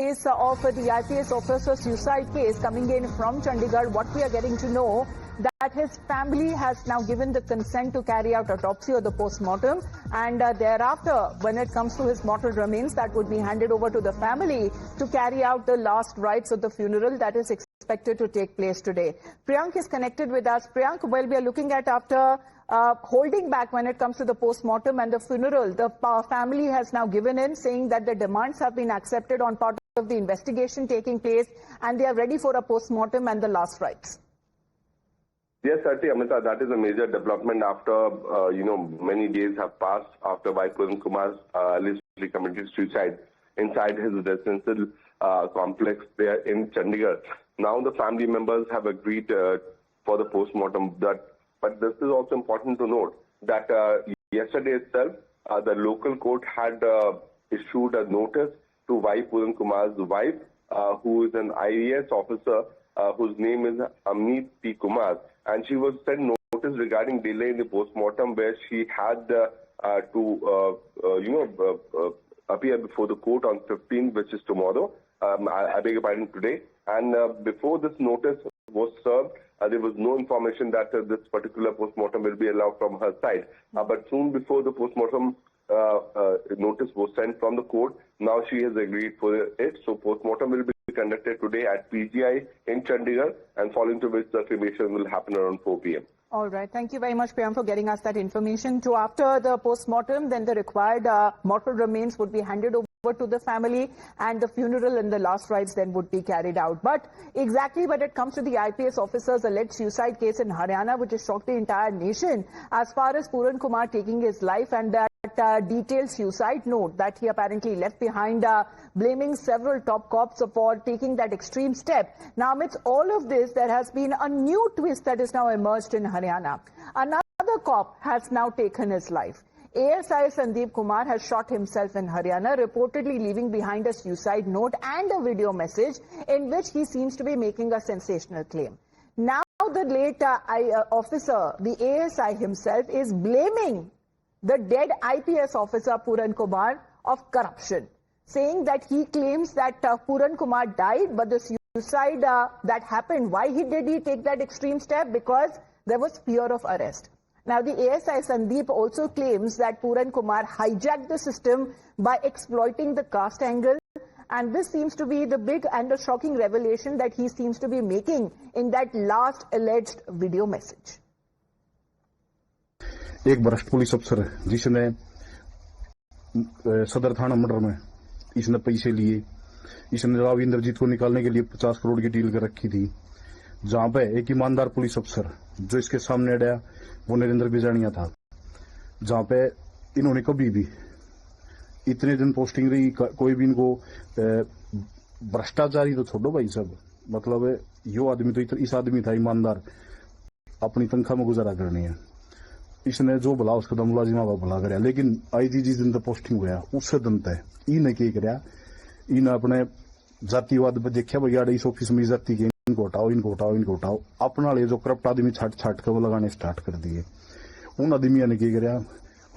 Case of the IPS officer suicide case coming in from Chandigarh. What we are getting to know that his family has now given the consent to carry out autopsy or the post-mortem, and thereafter, when it comes to his mortal remains, that would be handed over to the family to carry out the last rites of the funeral that is expected to take place today. Priyank is connected with us. Priyank, well, we are looking at after holding back when it comes to the post-mortem and the funeral, the family has now given in, saying that the demands have been accepted on part of the investigation taking place, and they are ready for a post-mortem and the last rites. Yes, certainly, Amita, that is a major development after, many days have passed after Puran Kumar allegedly committed suicide inside his residential complex there in Chandigarh. Now the family members have agreed for the post-mortem. But this is also important to note that yesterday itself, the local court had issued a notice to Puran Kumar's wife, who is an IPS officer, whose name is Amit P. Kumar, and she was sent notice regarding delay in the post-mortem, where she had to appear before the court on 15th, which is tomorrow. I beg your pardon, today. And before this notice was served, there was no information that this particular post-mortem will be allowed from her side. But soon before the post-mortem notice was sent from the court, now she has agreed for it. So post-mortem will be conducted today at PGI in Chandigarh, and following to which the cremation will happen around 4 p.m. All right. Thank you very much, Priyank, for getting us that information. So after the post-mortem, then the required mortal remains would be handed over to the family, and the funeral and the last rites then would be carried out. But exactly when it comes to the IPS officer's alleged suicide case in Haryana, which has shocked the entire nation, as far as Puran Kumar taking his life and that detailed suicide note that he apparently left behind, blaming several top cops for taking that extreme step. Now, amidst all of this, there has been a new twist that is now emerged in Haryana. Another cop has now taken his life. ASI Sandeep Kumar has shot himself in Haryana, reportedly leaving behind a suicide note and a video message in which he seems to be making a sensational claim. Now the late officer, the ASI himself, is blaming the dead IPS officer Puran Kumar of corruption, saying that he claims that Puran Kumar died, but the suicide that happened, why did he take that extreme step? Because there was fear of arrest. Now, the ASI Sandeep also claims that Puran Kumar hijacked the system by exploiting the caste angle, and this seems to be the big and the shocking revelation that he seems to be making in that last alleged video message. एक वरिष्ठ police अफसर जिसने सदर थाना murder में इसने पैसे लिए, इसने राव इंद्रजीत को निकालने के लिए 50 करोड़ की डील कर रखी थी, जहां पे एक ईमानदार पुलिस अफसर जो इसके सामने अड़ा वो नरेंद्र बिजानिया था, जहां पे इन्होंने कभी भी इतने दिन पोस्टिंग रही, कोई भी इनको भ्रष्टाचारी तो छोड़ो भाई साहब, मतलब यो आदमी तो इस आदमी था ईमानदार, अपनी तनख्वाह में गुजारा करनी है, इसने जो भला उसका मुलाजिमा भला कराया। लेकिन आई जी जिस दिन तक पोस्टिंग हुआ उससे दिन तक इन्हें क्या कराया, इन अपने जातिवाद पर देखा भैया इस ऑफिस में जाति के इनको हटाओ इनको हटाओ इनको हटाओ, अपना ले जो करप्ट आदमी छाट छाट कर वो लगाने स्टार्ट कर दिए। उन आदमियों ने क्या कराया,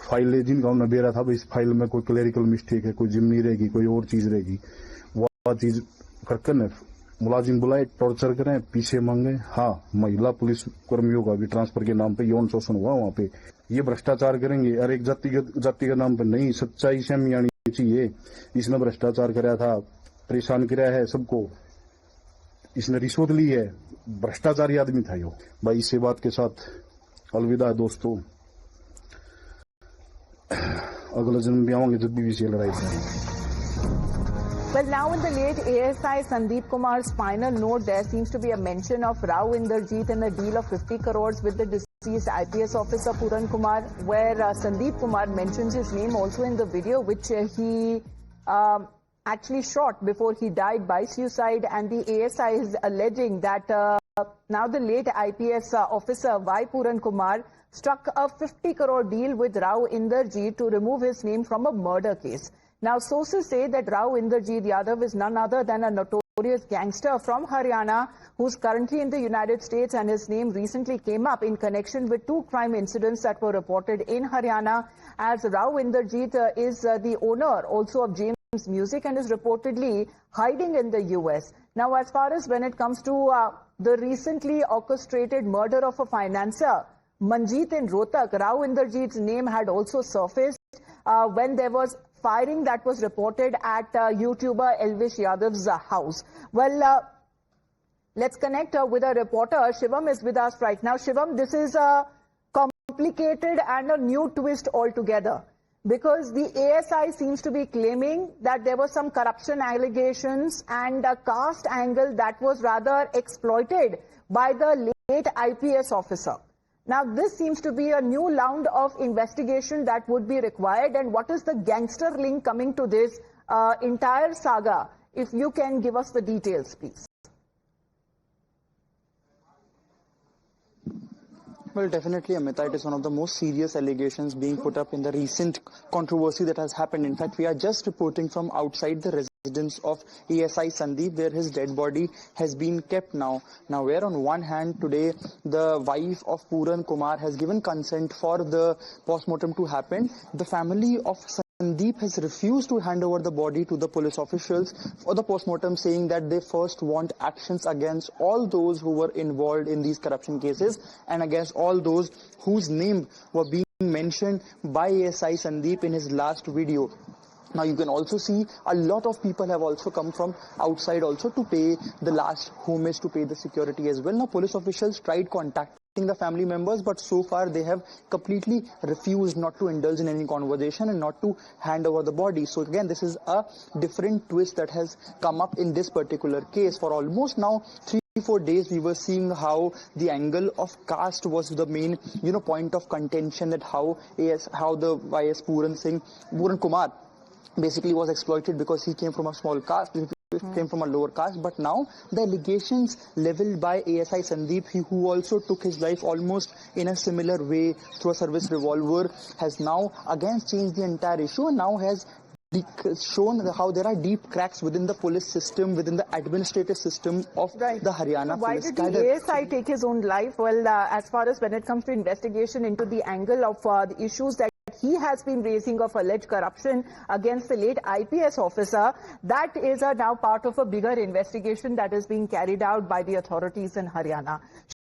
फाइल जिनका उन्हें बेरा था इस फाइल में कोई क्लेरिकल मिस्टेक है, कोई जिम्नी रहेगी, कोई और चीज रहेगी, वह चीज करके न मुलाजिम बुलाए, टॉर्चर करें, पीछे मांगे। हाँ, महिला पुलिस कर्मियों का भी ट्रांसफर के नाम पे यौन शोषण हुआ, वहां पे ये भ्रष्टाचार करेंगे। और एक जाति के नाम पे नहीं, सच्चाई सामने आनी चाहिए। इसने भ्रष्टाचार कराया था, परेशान कराया है सबको, इसने रिश्वत ली है, भ्रष्टाचारी आदमी था यो भाई। इसी बात के साथ अलविदा दोस्तों, अगला जन्म भी आवांगे जब भी लड़ाई करेंगे। Well, now in the late ASI Sandeep Kumar's final note, there seems to be a mention of Rao Inderjeet and a deal of 50 crores with the deceased IPS officer Puran Kumar, where Sandeep Kumar mentions his name also in the video, which he actually shot before he died by suicide. And the ASI is alleging that now the late IPS officer Puran Kumar struck a 50 crore deal with Rao Inderjeet to remove his name from a murder case. Now, sources say that Rao Inderjeet Yadav is none other than a notorious gangster from Haryana who's currently in the United States, and his name recently came up in connection with 2 crime incidents that were reported in Haryana, as Rao Inderjeet is the owner also of James music and is reportedly hiding in the US. Now, as far as when it comes to the recently orchestrated murder of a financier, Manjeet in Rohtak, Rao Inderjeet's name had also surfaced when there was firing that was reported at YouTuber Elvish Yadav's house. Well, let's connect with a reporter. Shivam is with us right now. Shivam, this is a complicated and a new twist altogether, because the ASI seems to be claiming that there were some corruption allegations and a caste angle that was rather exploited by the late IPS officer. Now, this seems to be a new round of investigation that would be required. And what is the gangster link coming to this entire saga? If you can give us the details, please. Well, definitely, Amita, it is one of the most serious allegations being put up in the recent controversy that has happened. In fact, we are just reporting from outside the residence of ASI Sandeep, where his dead body has been kept now. Now, where on one hand, today, the wife of Puran Kumar has given consent for the post-mortem to happen. The family of Sandeep has refused to hand over the body to the police officials for the post-mortem, saying that they first want actions against all those who were involved in these corruption cases and against all those whose name were being mentioned by ASI Sandeep in his last video. Now, you can also see a lot of people have also come from outside also to pay the last homage, to pay the security as well. Now, police officials tried contacting the family members, but so far they have completely refused not to indulge in any conversation and not to hand over the body. So again, this is a different twist that has come up in this particular case. For almost now 3-4 days, we were seeing how the angle of caste was the main, point of contention, that how the YS Puran Kumar basically was exploited because he came from a small caste, came from a lower caste. But now the allegations leveled by ASI Sandeep, who also took his life almost in a similar way through a service revolver, has now again changed the entire issue and now has shown how there are deep cracks within the police system, within the administrative system of the Haryana police. Why did the ASI take his own life? Well, as far as when it comes to investigation into the angle of the issues that he has been raising of alleged corruption against the late IPS officer, that is now part of a bigger investigation that is being carried out by the authorities in Haryana.